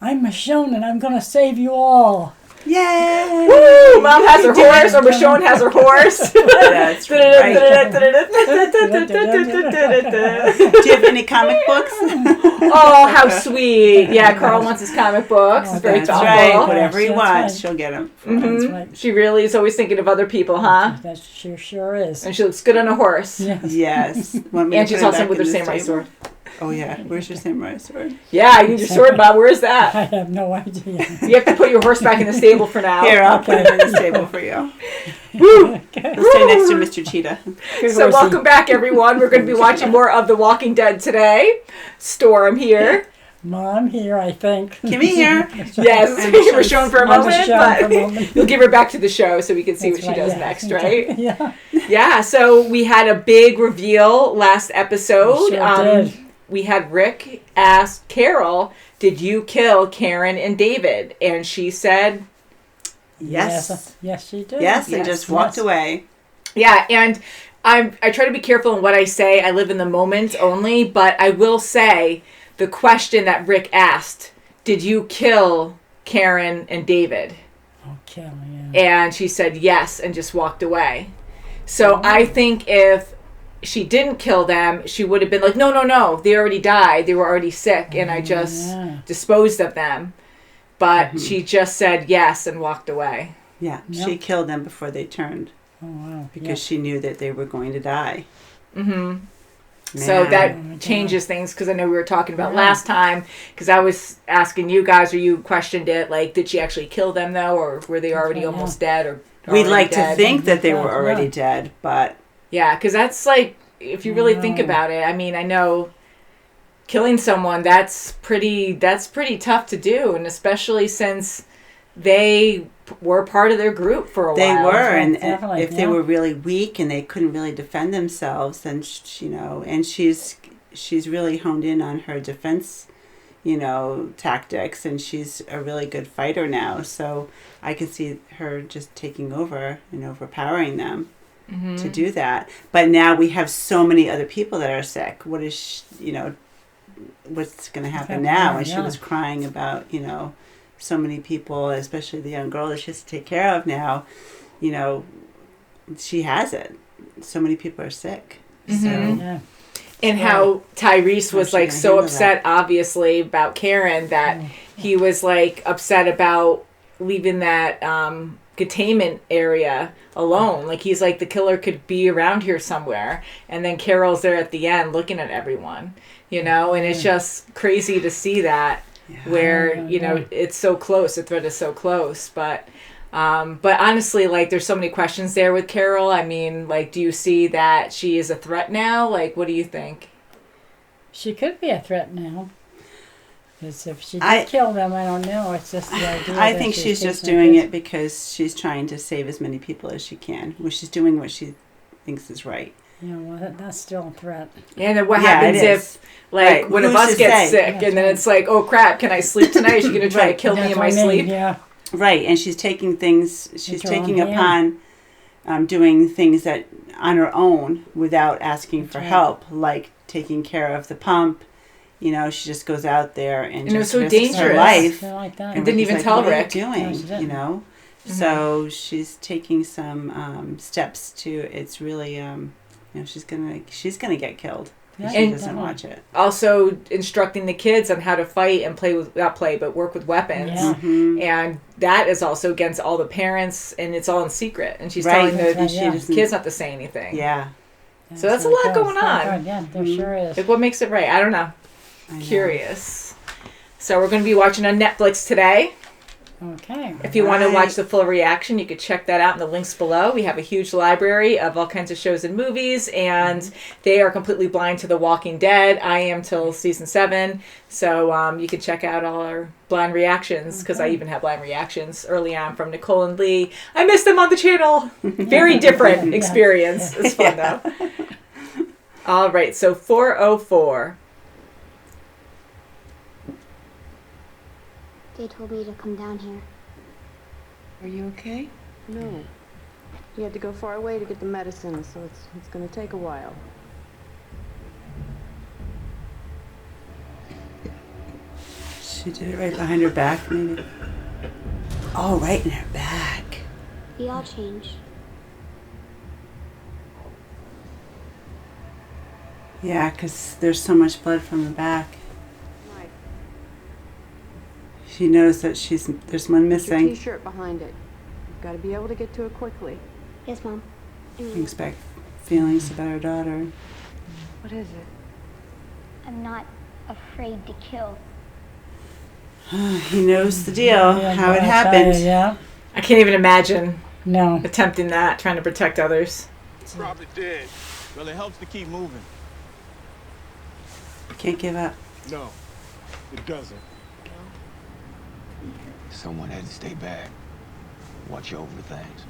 I'm Michonne and I'm going to save you all. Yay! Woo! Mom has her horse, or Michonne has her horse. That's right. Do you have any comic books? Oh, how sweet. Yeah, Carl wants his comic books. It's very That's thoughtful. right. Whatever he That's wants, right. she'll get him. That's right. She really is always thinking of other people, huh? That sure is. And she looks good on a horse. Yes. Yes. Want me to And she's put it awesome back with her in this samurai table? sword. Oh, yeah. Where's your samurai sword? Yeah, you need your sword, Bob. Where is that? I have no idea. You have to put your horse back in the stable for now. Here, I'll put it in this table for you. Woo! Let's stay next to Mr. Cheetah. So welcome back, everyone. We're going to be watching more of The Walking Dead today. Storm here. Mom here, I think. Kimmy here. Yes, we were shown for a I'm moment, shown for a but moment. you'll give her back to the show so we can see That's what she right, does yeah. next, Okay. right? Yeah. Yeah, so we had a big reveal last episode. We sure did. We had Rick ask Carol, did you kill Karen and David? And she said, Yes. Yes, she did. Yes, and Yes. just walked away. yeah, and I try to be careful in what I say. I live in the moment only, but I will say the question that Rick asked, did you kill Karen and David? Okay, yeah. And she said yes and just walked away. So I think if she didn't kill them, she would have been like, no, they already died. They were already sick, and I just disposed of them. But she just said yes and walked away. Yeah, Yep. she killed them before they turned Oh, wow. because she knew that they were going to die. Mm-hmm. So Man. that changes things, because I know we were talking about Yeah. last time, because I was asking you guys, or you questioned it, like, did she actually kill them, though, or were they already right, almost dead? Or We'd already like dead? to think that they were Yeah. already dead, but Yeah, because that's like, if you really think about it, I mean, I know killing someone, that's pretty tough to do, and especially since they were part of their group for a they while. were, and Definitely, if they yeah. were really weak and they couldn't really defend themselves, then and she's really honed in on her defense, tactics, and she's a really good fighter now. So I could see her just taking over and overpowering them to do that. But now we have so many other people that are sick. What is what's going to happen now? And she was crying about so many people, especially the young girl that she has to take care of now. She has it. So many people are sick. So Yeah. And how Tyrese was she like gonna so handle upset, obviously, about Karen, that he was like upset about leaving that containment area alone. Like, he's like, the killer could be around here somewhere. And then Carol's there at the end looking at everyone, and it's just crazy to see that, where, it's so close, the threat is so close. But honestly, like, there's so many questions there with Carol. I mean, like, do you see that she is a threat now? Like, what do you think? She could be a threat now. Because if she did kill them, I don't know. It's just the idea. I that think she's just facing doing this. it because she's trying to save as many people as she can. Well, she's doing what she thinks is right. Yeah, well, that's still a threat. And then what Yeah, happens it is. if, like, Right. one of Who's us to gets say? sick, and then it's like, oh crap, can I sleep tonight? Is she going to try to Right. kill me That's in what my I mean, sleep? Yeah. Right, and she's taking things. She's Into her own taking upon doing things that on her own without asking for right. help, like taking care of the pump. She just goes out there and it was just so risks her dangerous. life. Something like that. And didn't Ricky's even like, tell what Rick. Are you doing? No, she didn't. So she's taking some steps to. It's really she's gonna get killed. Yeah, She And- doesn't watch it. Also instructing the kids on how to fight and work with weapons. Yeah. Mhm. And that is also against all the parents, and it's all in secret. And she's Right. telling That's the right, yeah. kids not to say anything. Yeah, So that's a it lot goes. going Oh, on. God, yeah, there sure is. Like, what makes it right? I don't know. I know. Curious. So we're going to be watching on Netflix today. Okay. If you want to Right. watch the full reaction, you could check that out in the links below. We have a huge library of all kinds of shows and movies, and they are completely blind to The Walking Dead. I am till season 7, so you can check out all our blind reactions, because I even have blind reactions early on from Nicole and Lee. I missed them on the channel. Very different experience. It's fun, though. All right, so 404. They told me to come down here. Are you okay? No. You had to go far away to get the medicine, so it's going to take a while. She did it right behind her back, maybe. Oh, right in her back. We all change. Yeah, because there's so much blood from the back. Right. She knows that there's one Your missing. T-shirt behind it. You've got to be able to get to it quickly. Yes, Mom. Brings back feelings about her daughter. What is it? I'm not afraid to kill. He knows the deal, Yeah, how it I'll happened. tell you, yeah. I can't even imagine No. attempting that, trying to protect others. It's probably dead. Well, it helps to keep moving. Can't give up. No, it doesn't. Someone had to stay back. Watch over things.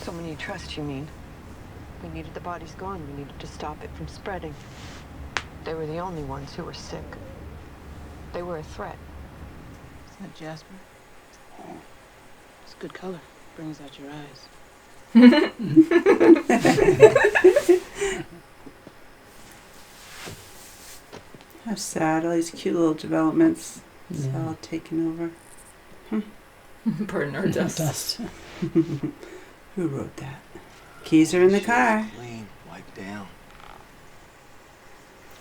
Someone you trust, you mean? We needed the bodies gone. We needed to stop it from spreading. They were the only ones who were sick. They were a threat. Is that Jasper? It's good color. Brings out your eyes. How sad, all these cute little developments. It's Yeah. all taken over. Burn or dust. Who wrote that? Keys are in the car. Clean, wiped down.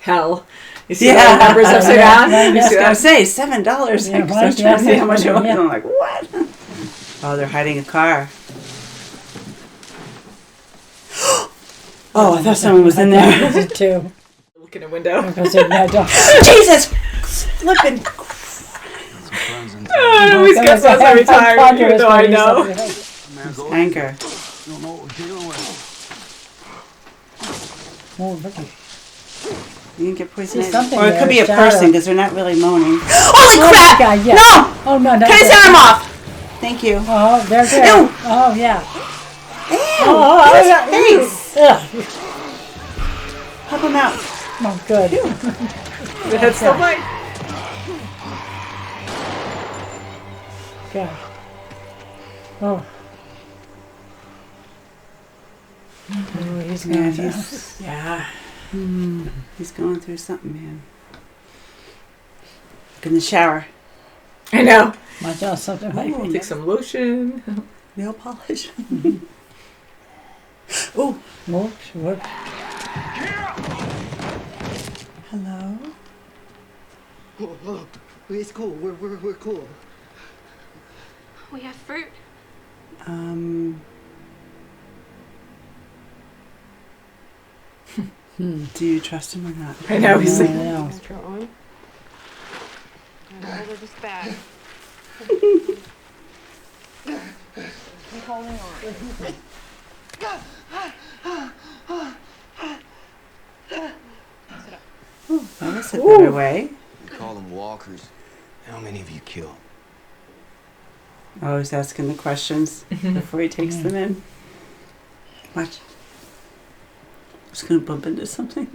Hell. You see Yeah. all the numbers upside down? Yeah, I You was see gonna that? say $7. Yeah, Because right, I'm trying to see yeah. how much it was. Yeah. I'm like, what? Oh, they're hiding a car. Oh, I thought someone was in there. There's a two. Look in a window. Because in that door. Jesus! Flipping. I always get so every time, even though I know. Anger. You don't know what we're dealing with. Oh, look at You can get poisoned. See, something Or it could there, be a shadow. person because they're not really moaning. Holy Oh, crap! God, yeah. No! Oh, no, no. Cut his arm off! Thank you. Oh, there's there. Ew. Oh, yeah. Ew! Get his face! Ugh. Help him out. Oh, good. That's the point. God. Oh. Oh, he's Man, going Yeah. he's going through something, man. Look in the shower. I know. Watch out, something might Ooh, be. Take some lotion. nail polish. Oh, Whoops, whoops. hello. Oh, it's cool. We're cool. We have fruit. Do you trust him or not? I know. He's like, Yeah. Got your arm? Hold of this bag. Keep holding on. That was a better way. We call them walkers. How many of you kill? Oh, he's asking the questions before he takes them in. Watch. Just gonna bump into something.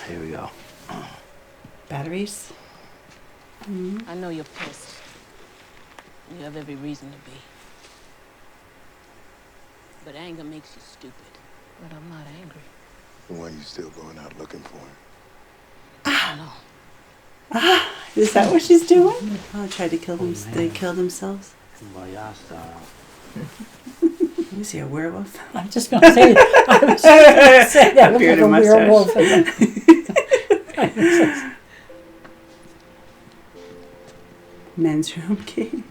Here we go. Batteries. I know you're pissed. You have every reason to be. But anger makes you stupid. But I'm not angry. Why are you still going out looking for him? I know. Is that what she's doing? Oh, tried to kill them. They killed themselves. Is he a werewolf? I'm just going to say, I was just going to say that Beard looked like a and mustache. werewolf. Men's room key.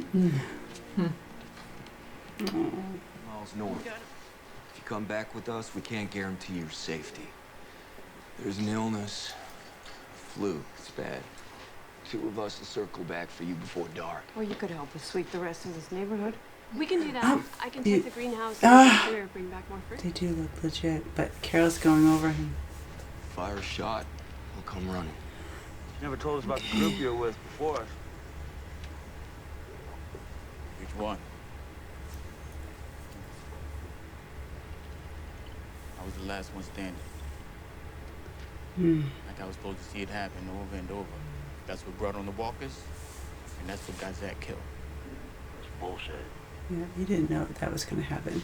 Miles north. If you come back with us, we can't guarantee your safety. There's an illness. Flu. It's bad. 2 of us will circle back for you before dark. Or you could help us sweep the rest of this neighborhood. We can do that. I can you- take the greenhouse and or bring back more fruit. They do look legit, but Carol's going over him. Fire a shot, we'll come running. You never told us about the group you were with before us. Which one? I was the last one standing. Like I was supposed to see it happen over and over. That's what brought on the walkers, and that's what got Zach killed. It's bullshit. Yeah, you didn't know that was going to happen.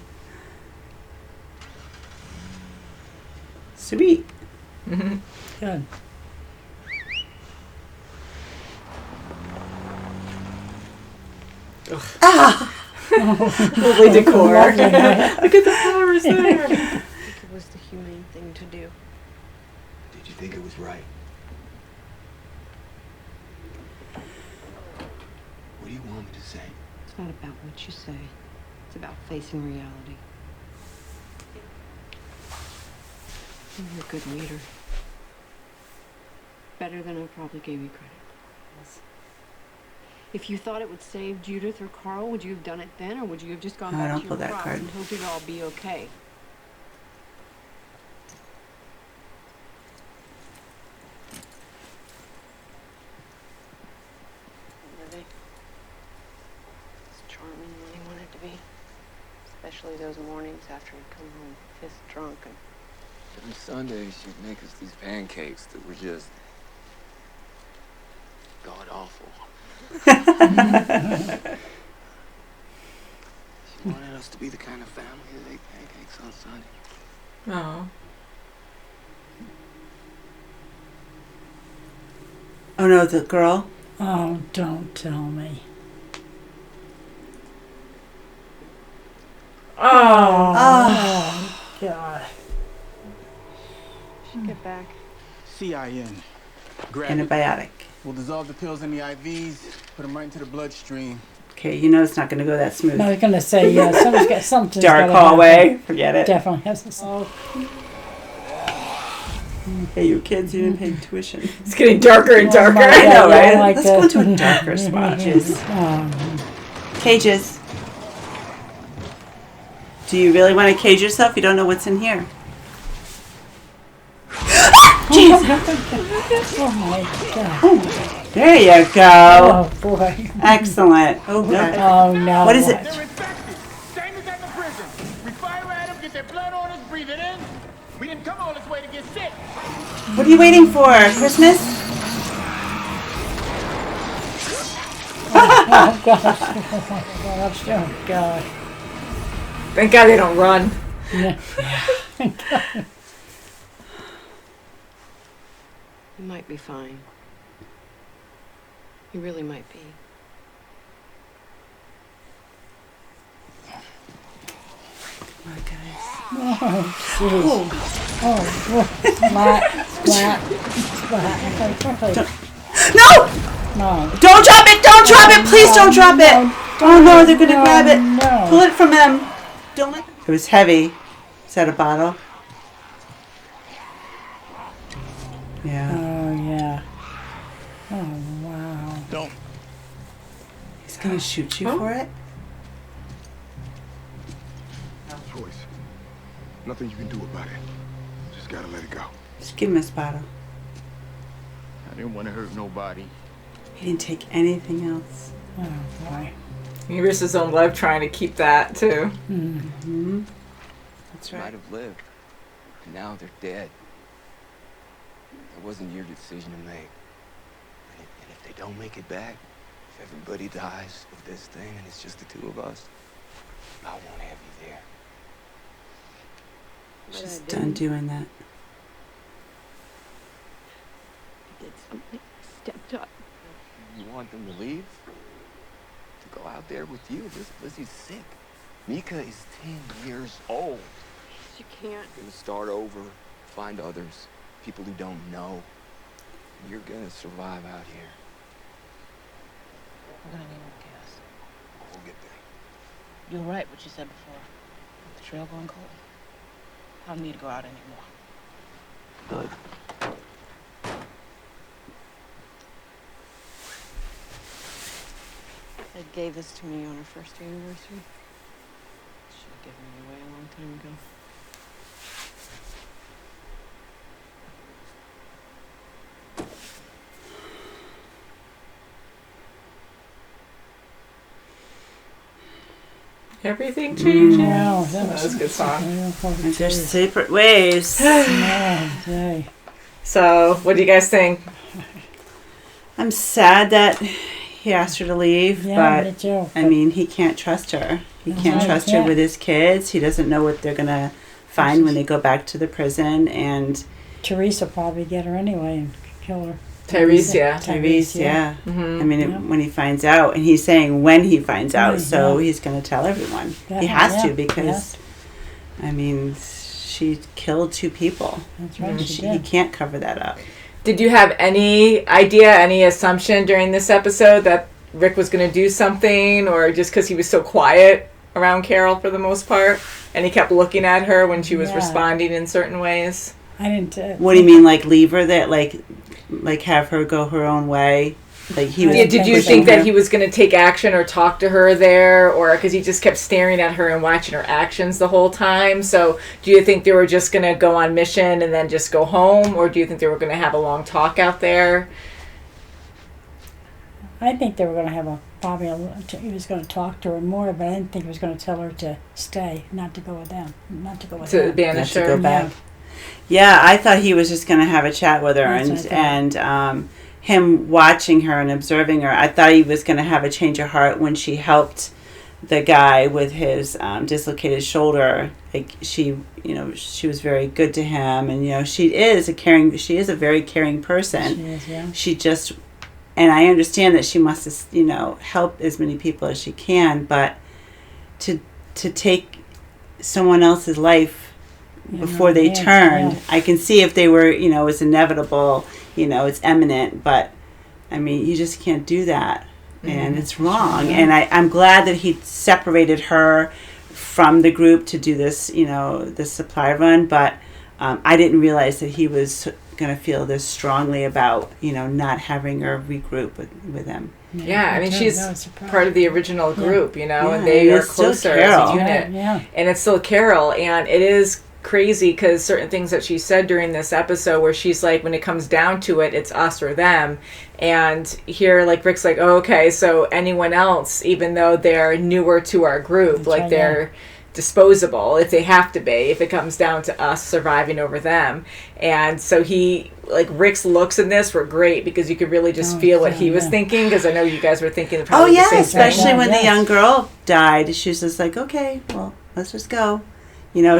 Sweet. Good. Lovely decor. Look at the flowers there. I think it was the humane thing to do. Did you think it was right? What do you want me to say? It's not about what you say. It's about facing reality. You're a good leader. Better than I probably gave you credit. If you thought it would save Judith or Carl, would you have done it then, or would you have just gone back to your crops and hoped it'd all be okay? Living. As charming when he wanted to be. Especially those mornings after he'd come home pissed drunk and... Every Sunday, she'd make us these pancakes that were just god-awful. She wanted us to be the kind of family that ate pancakes on Sunday. Oh. Oh no, the girl? Oh, don't tell me. Oh, God. Should get back. CIN. Antibiotic. We'll dissolve the pills in the IVs, put them right into the bloodstream. Okay, you know it's not going to go that smooth. I was going to say, yeah, someone's got something. Dark hallway. Forget it. Definitely has to solve. Hey, you kids, you didn't pay tuition. It's getting darker and darker. I know, right? Let's go to a darker spot. Cages. Do you really want to cage yourself? You don't know what's in here. Jeez. Oh my God. There you go. Oh boy. Excellent. Oh, no. Oh no. What is it? They're infected. Same as at the prison. We fire at them, get their blood on us, breathe it in. We didn't come all this way to get sick. What are you waiting for? Christmas? Oh gosh. Oh God. Thank God they don't run. Yeah. You might be fine. You really might be. Come on, guys. Oh, jeez. Oh, splat. No! No. Don't drop it! Don't drop it! Please don't drop it! Oh no, they're gonna grab it. No. Pull it from them. Don't let it was heavy. Is that a bottle? Yeah. Oh, yeah. Oh, wow. Don't. He's gonna shoot you for it? Choice. Nothing you can do about it. Just gotta let it go. Just give him this bottle. I didn't want to hurt nobody. He didn't take anything else. Oh, boy. He risked his own life trying to keep that, too. Mm-hmm. That's right. Might have lived. And now they're dead. It wasn't your decision to make. And if they don't make it back, if everybody dies of this thing and it's just the two of us, I won't have you there. She's done doing that. I did something. I stepped up. You want them to leave? To go out there with you? Lizzie's sick. Mika is 10 years old. You can't. You're gonna start over, find others, people who don't know. You're gonna survive out here. We're gonna need more gas. We'll get there. You're right, what you said before. With the trail going cold, I don't need to go out anymore. Good. Ed gave this to me on our first anniversary. Should have given it away a long time ago. Everything changes. Wow, That was a good song. There's separate ways. So, what do you guys think? I'm sad that he asked her to leave, Yeah, me but too. I mean, he can't trust her. He can't trust her with his kids. He doesn't know what they're gonna find when they go back to the prison, and Teresa probably get her anyway and kill her. Tyrese, yeah. Tyrese, yeah. Mm-hmm. I mean, when he finds out, and he's saying when he finds out, so he's going to tell everyone. He has to because, I mean, she killed 2 people. That's right. He can't cover that up. Did you have any idea, any assumption during this episode that Rick was going to do something, or just because he was so quiet around Carol for the most part, and he kept looking at her when she was responding in certain ways? I didn't. What do you mean, like leave her there, like have her go her own way? Like he was. Did you think that he was going to take action or talk to her there, or because he just kept staring at her and watching her actions the whole time? So, do you think they were just going to go on mission and then just go home, or do you think they were going to have a long talk out there? I think they were going to have he was going to talk to her more, but I didn't think he was going to tell her to stay, not to go with them, to banish her. To go back. Yeah, I thought he was just going to have a chat with her, and him watching her and observing her. I thought he was going to have a change of heart when she helped the guy with his dislocated shoulder. Like she was very good to him, and she is a very caring person. She is, yeah. She just, and I understand that she must, help as many people as she can, but to take someone else's life before they turned, I can see if they were, it's inevitable, it's imminent, but I mean, you just can't do that, and it's wrong. And I'm glad that he separated her from the group to do this, this supply run, but I didn't realize that he was going to feel this strongly about, not having her regroup with him. Yeah, I mean, she's part of the original group, and they are closer as a unit. And it's still Carol, and it is crazy because certain things that she said during this episode where she's like, when it comes down to it, it's us or them. And here, like, Rick's like, oh, okay, so anyone else, even though they're newer to our group, they're disposable if they have to be, if it comes down to us surviving over them. And so Rick's looks in this were great because you could really just feel what he was thinking, because I know you guys were thinking probably the same especially thing. when the young girl died. She was just like, okay, well, let's just go.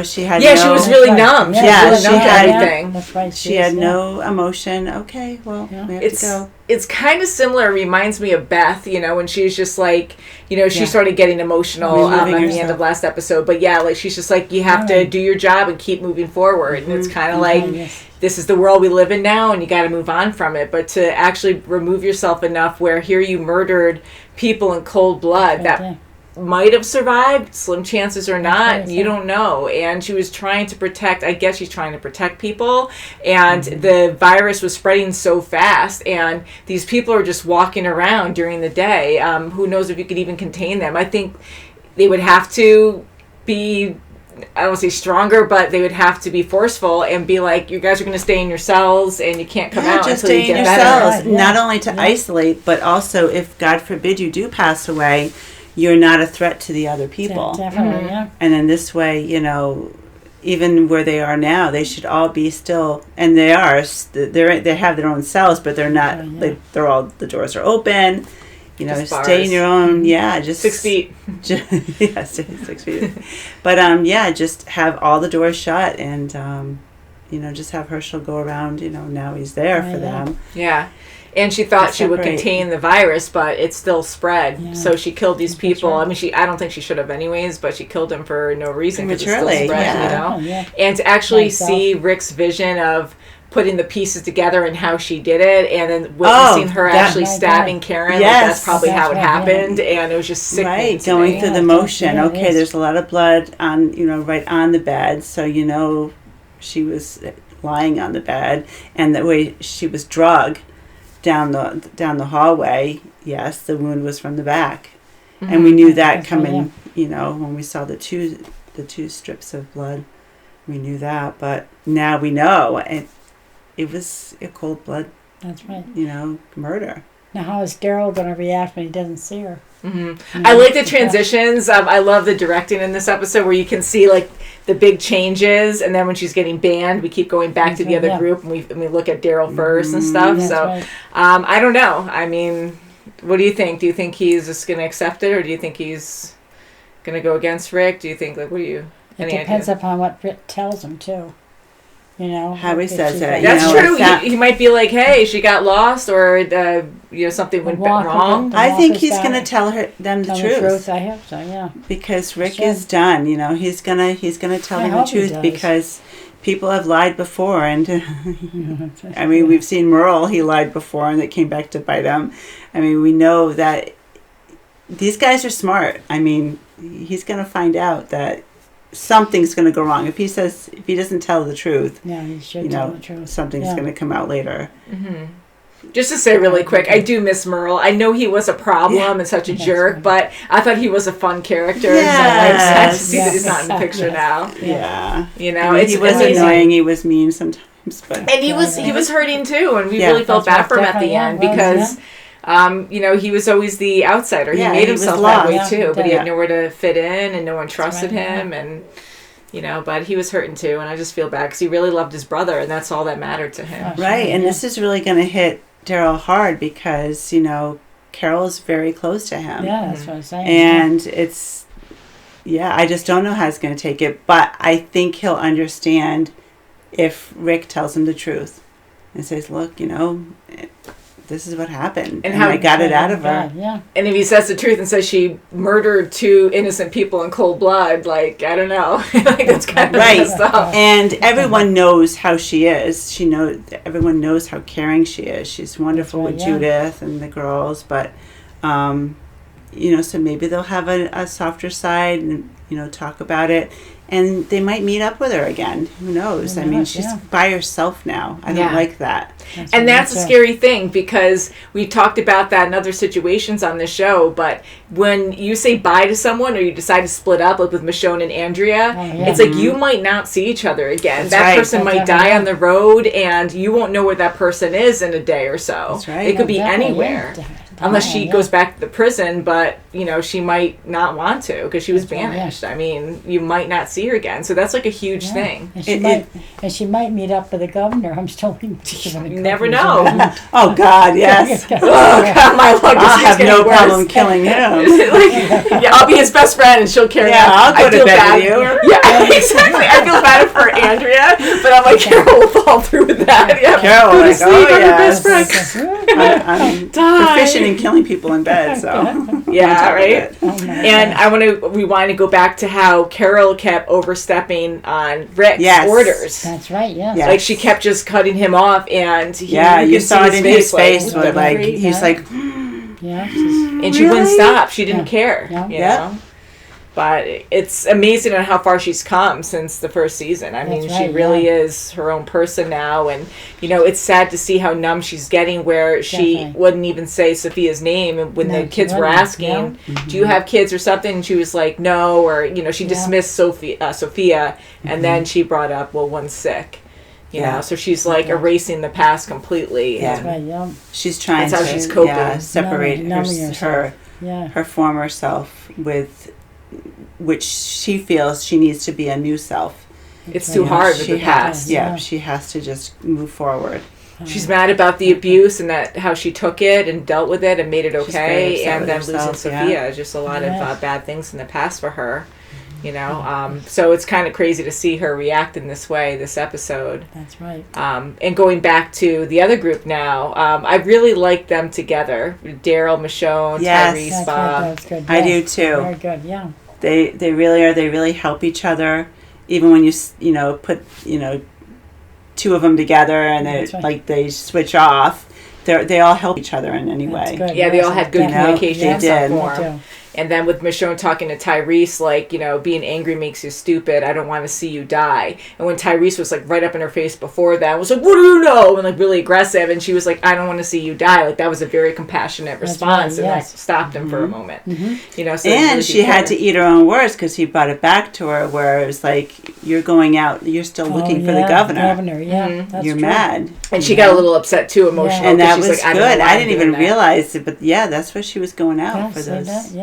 She had she was really numb. She was really numb to everything. That's right. She had no emotion. Okay, well, we have to go. It's kind of similar. It reminds me of Beth, when she's just like, she started getting emotional at the end of last episode. But she's just like, you have to do your job and keep moving forward. And it's kind of like, this is the world we live in now, and you got to move on from it. But to actually remove yourself enough where here you murdered people in cold blood that might have survived, slim chances or not, you don't know. And she was trying to protect, I guess she's trying to protect people, and the virus was spreading so fast, and these people are just walking around during the day. Who knows if you could even contain them. I think they would have to be, I don't want to say stronger, but they would have to be forceful and be like, you guys are going to stay in your cells and you can't come out just until you stay get in your better. cells. Not only to isolate, but also if, God forbid, you do pass away, you're not a threat to the other people. Definitely, yeah. And in this way, even where they are now, they should all be still, and they are. They have their own cells, but they're not. They're all, the doors are open. Just stay bars. in your own. Yeah, just 6 feet. Yeah, 6 feet. But just have all the doors shut, and just have Herschel go around. Now he's there for them. Yeah. And she thought she would contain the virus, but it still spread. Yeah. So she killed these people. Right. I mean, I don't think she should have anyways, but she killed them for no reason. Prematurely, it still spread, And to actually see Rick's vision of putting the pieces together and how she did it, and then witnessing her actually stabbing Karen, that's probably how it happened. And it was just sickening. Right, going through the motion. There's a lot of blood on, right on the bed, so she was lying on the bed, and the way she was drugged down the hallway, yes, the wound was from the back, and we knew that coming. When we saw the two strips of blood, we knew that. But now we know, and it was a cold blood. That's right. Murder. Now, how is Daryl going to react when he doesn't see her? I like the transitions. I love the directing in this episode where you can see like the big changes, and then when she's getting banned, we keep going back to the other group, and we look at Daryl first and stuff. So I don't know. I mean, what do you think? Do you think he's just going to accept it, or do you think he's going to go against Rick? Do you think, like, what do you? It depends upon what Rick tells him too. how he says it. That's true. He might be like, hey, she got lost, or something went wrong. I think he's going to tell them the truth. I hope so, yeah. Because Rick is done. He's gonna tell them the truth because people have lied before, and I mean, we've seen Merle. He lied before, and it came back to bite him. I mean, we know that these guys are smart. I mean, he's going to find out that something's going to go wrong. If he doesn't tell the truth, he should tell the truth. Something's going to come out later. Mm-hmm. Just to say really quick, I do miss Merle. I know he was a problem and such a jerk, but I thought he was a fun character. Yes. So sad to see that he's not in the picture now. Yeah. I mean, he was annoying. He was mean sometimes, but and he was hurting too, and we really felt bad for him at the end because. He was always the outsider. He made himself that way too, but he had nowhere to fit in, and no one trusted him, and but he was hurting too, and I just feel bad because he really loved his brother, and that's all that mattered to him. Right, and this is really going to hit Daryl hard because Carol is very close to him. Yeah, that's what I'm saying. And it's I just don't know how he's going to take it, but I think he'll understand if Rick tells him the truth and says, "Look, this is what happened, and how I got it out of her." Yeah. And if he says the truth and says she murdered 2 innocent people in cold blood, I don't know, that's kind of messed up. And everyone knows how she is. Everyone knows how caring she is. She's wonderful with Judith and the girls, but so maybe they'll have a softer side and talk about it. And they might meet up with her again. Who knows? I mean, she's by herself now. I don't like that. That's a scary thing because we talked about that in other situations on the show. But when you say bye to someone or you decide to split up, like with Michonne and Andrea, it's like you might not see each other again. That person might die on the road, and you won't know where that person is in a day or so. That's right. It could be anywhere. Unless she goes back to the prison, but, she might not want to because she was banished. I mean, you might not see her again. So that's a huge thing. And she might meet up with the governor. I'm still You never know. Oh, God, yes. Oh, God, my luck I'll have no problem killing him. I'll be his best friend and she'll carry on. I'll go to bed with you. Yeah, exactly. I feel bad for Andrea, but I'm like, Carol will fall through with that. Yeah, Carol, go to sleep, I'm your best friend. I'm proficient in killing people in bed, so yeah, right. And I want to rewind and go back to how Carol kept overstepping on Rick's orders. That's right. Yeah, like she kept just cutting him off, and you saw it in his face, but he's like, and she wouldn't stop. She didn't care. You know? But it's amazing on how far she's come since the first season. I mean, she really is her own person now. And, it's sad to see how numb she's getting where she wouldn't even say Sophia's name when the kids were asking, do you have kids or something? And she was like, no. Or, she dismissed Sophia. And then she brought up, well, one's sick. You know, so she's like erasing the past completely. Yeah. And she's trying that's how she's coping. Separate her former self with which she feels she needs to be a new self. It's too hard with the past. She has to just move forward. She's mad about the abuse and that how she took it and dealt with it and made it okay. And then losing Sophia, just a lot of bad things in the past for her. So it's kind of crazy to see her react in this way this episode. That's right. And going back to the other group now, I really like them together. Daryl, Michonne, Tyrese, Bob. Right, that's good. I do too. Very good. Yeah. They really are. They really help each other. Even when you put two of them together and they switch off, they all help each other in any way. Good. Yeah, they all had good communication in some did. form. And then with Michonne talking to Tyrese, like, being angry makes you stupid. I don't want to see you die. And when Tyrese was, like, right up in her face before that, was like, what do you know? And, like, really aggressive. And she was like, I don't want to see you die. Like, that was a very compassionate response. Right, and that stopped him for a moment. Mm-hmm. So and really she had to eat her own words because he brought it back to her where it was like, you're going out, you're still looking for the governor. That's you're true. mad. And she got a little upset, too, emotional. And that was like, good. I didn't even realize it, but that's why she was going out for those.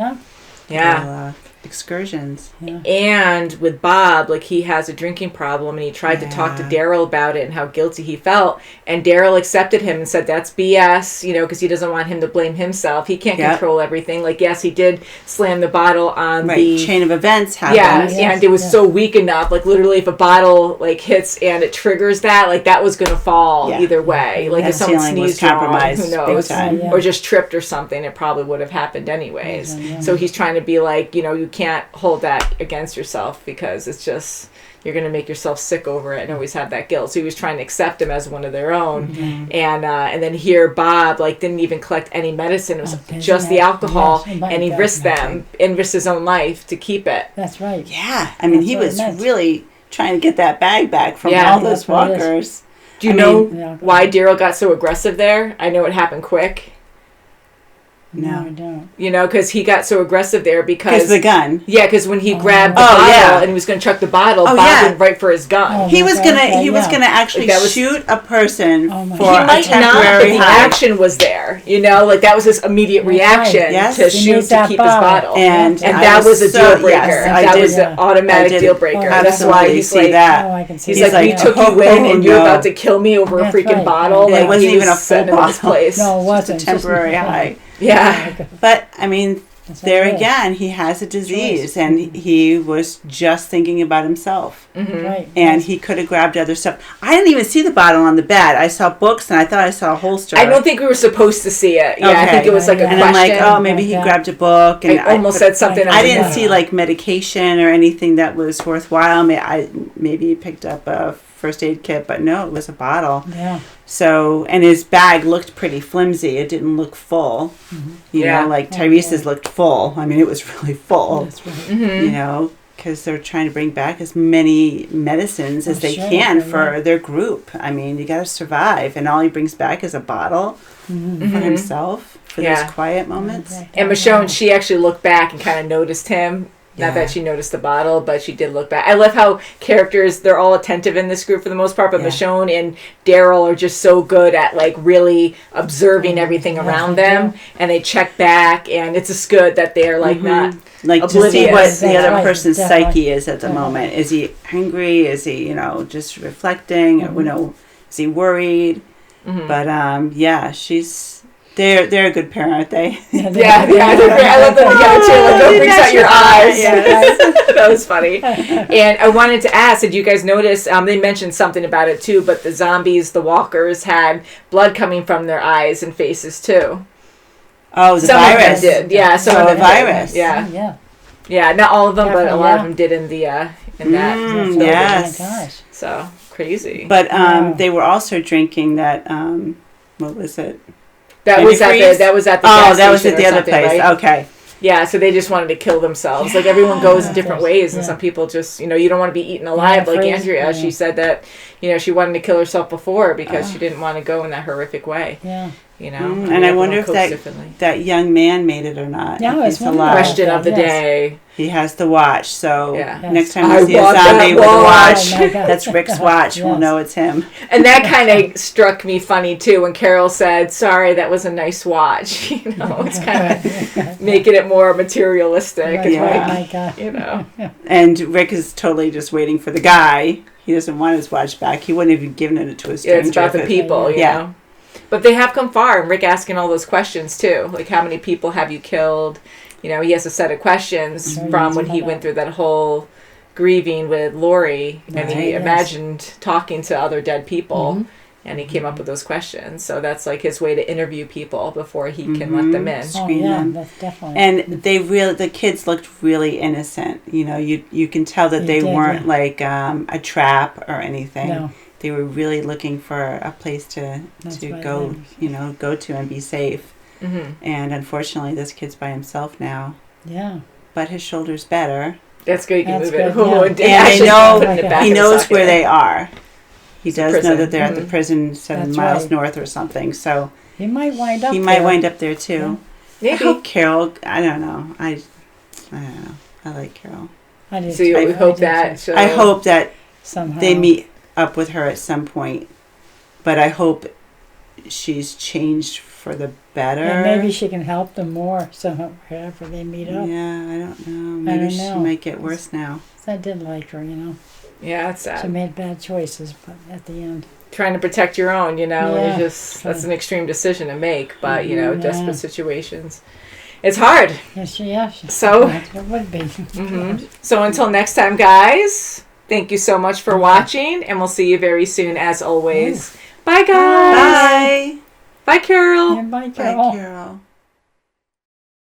Yeah. excursions. Yeah. And with Bob, like, he has a drinking problem, and he tried to talk to Daryl about it and how guilty he felt. And Daryl accepted him and said, that's BS, you know, because he doesn't want him to blame himself. He can't control everything. Like, yes, he did slam the bottle on the chain of events happened. Yeah, and it was so weak enough. Like, literally, if a bottle, like, hits and it triggers that, like, that was going to fall either way. Like, that if someone ceiling was sneezed wrong, compromised who knows? big time. Or just tripped or something, it probably would have happened anyways. So he's trying to be like, you know, you can't hold that against yourself because it's just, you're going to make yourself sick over it and always have that guilt. So he was trying to accept him as one of their own. And then here Bob, like, didn't even collect any medicine. It was just the alcohol, and he risked risked his own life to keep it. That's right. Yeah. I mean, he was really trying to get that bag back from all those walkers. Do you know why Daryl got so aggressive there? I know it happened quick. No, I don't. You know, because he got so aggressive there because the gun. Yeah, because when he grabbed the bottle and he was going to chuck the bottle, Bob went right for his gun. He was gonna actually shoot a person for a temporary not, but the high. action was there. You know, like that was his immediate reaction to shoot to keep his bottle, and that was a deal breaker. That was an automatic deal breaker. That's why he's like, he's like, we took you in, and you're about to kill me over a freaking bottle. It wasn't even a full bottle. No, it wasn't. It was a temporary high. Yeah. But, I mean, there again, he has a disease, and he was just thinking about himself. Right. And he could have grabbed other stuff. I didn't even see the bottle on the bed. I saw books, and I thought I saw a holster. I don't think we were supposed to see it. Yeah, I think it was like a question. And I'm like, oh, maybe he grabbed a book. And I almost said something. I didn't see, like, medication or anything that was worthwhile. Maybe he picked up a first aid kit, but no, it was a bottle. Yeah. So, and his bag looked pretty flimsy. It didn't look full. You know, like Tyrese's looked full. I mean, it was really full. That's right. You know, because they're trying to bring back as many medicines as they can for their group. I mean, you got to survive. And all he brings back is a bottle for himself for those quiet moments. And Michonne, she actually looked back and kind of noticed him. Not that she noticed the bottle, but she did look back. I love how characters, they're all attentive in this group for the most part, but Michonne and Daryl are just so good at, like, really observing everything around them, and they check back, and it's just good that they're, like, not like oblivious. to see what the other person's psyche is at the moment. Is he angry? Is he, you know, just reflecting? You know, is he worried? But, she's... They're a good parent, aren't they? Yeah, I love them together too. Like, don't freak out your eyes. That was funny. And I wanted to ask, did you guys notice? They mentioned something about it too, but the zombies, the walkers, had blood coming from their eyes and faces too. Oh, the some virus. Of them did. Yeah, some of them virus. Did. Yeah. Yeah, not all of them, but a lot of them did in the in that. Yes. Oh my gosh. So crazy. But they were also drinking that. What was it? That was at the gas that was at the other place. Right? Okay. Yeah, so they just wanted to kill themselves. Like, everyone goes in different ways, and some people just, you know, you don't want to be eaten alive. Like Andrea, she said that, you know, she wanted to kill herself before because she didn't want to go in that horrific way. Yeah. You know? And I wonder if that young man made it or not. Yeah, it's a question of the day. He has the watch, so next time I we see a zombie with a watch, Oh that's Rick's watch. We'll know it's him. And that kind of struck me funny too when Carol said, "Sorry, that was a nice watch." You know, it's kind of making it more materialistic. Like, you know. And Rick is totally just waiting for the guy. He doesn't want his watch back. He wouldn't have even given it to a stranger. It's about the people, you know. But they have come far, and Rick asking all those questions too. Like, how many people have you killed? You know, he has a set of questions from when he went through that whole grieving with Lori, and he imagined talking to other dead people, and he came up with those questions. So that's like his way to interview people before he can let them in. Screen them. That's definitely. And the kids looked really innocent. You know, you can tell that they weren't like a trap or anything. No. They were really looking for a place to go, you know, go to and be safe. And unfortunately, this kid's by himself now. Yeah. But his shoulder's better. That's good. You can move it. And he knows where they are. He does know that they're at the prison 7 miles north or something. So he might wind up. He might wind up there too. Yeah. I hope Carol. I don't know. I don't know. I like Carol. I do. So you hope that. I hope that somehow they meet up with her at some point. But I hope she's changed for the better. And maybe she can help them more, so wherever they meet up. Yeah, I don't know. Maybe she might get worse now. I did like her, you know. Yeah, it's sad. She made bad choices, but at the end. Trying to protect your own, you know, Yeah, that's an extreme decision to make, but, you know, desperate situations. It's hard. Yes, So, it would be. So until next time, guys, thank you so much for watching, and we'll see you very soon, as always. Bye, guys. Bye. Bye, Carol. Yeah, bye, Carol. Bye, Carol.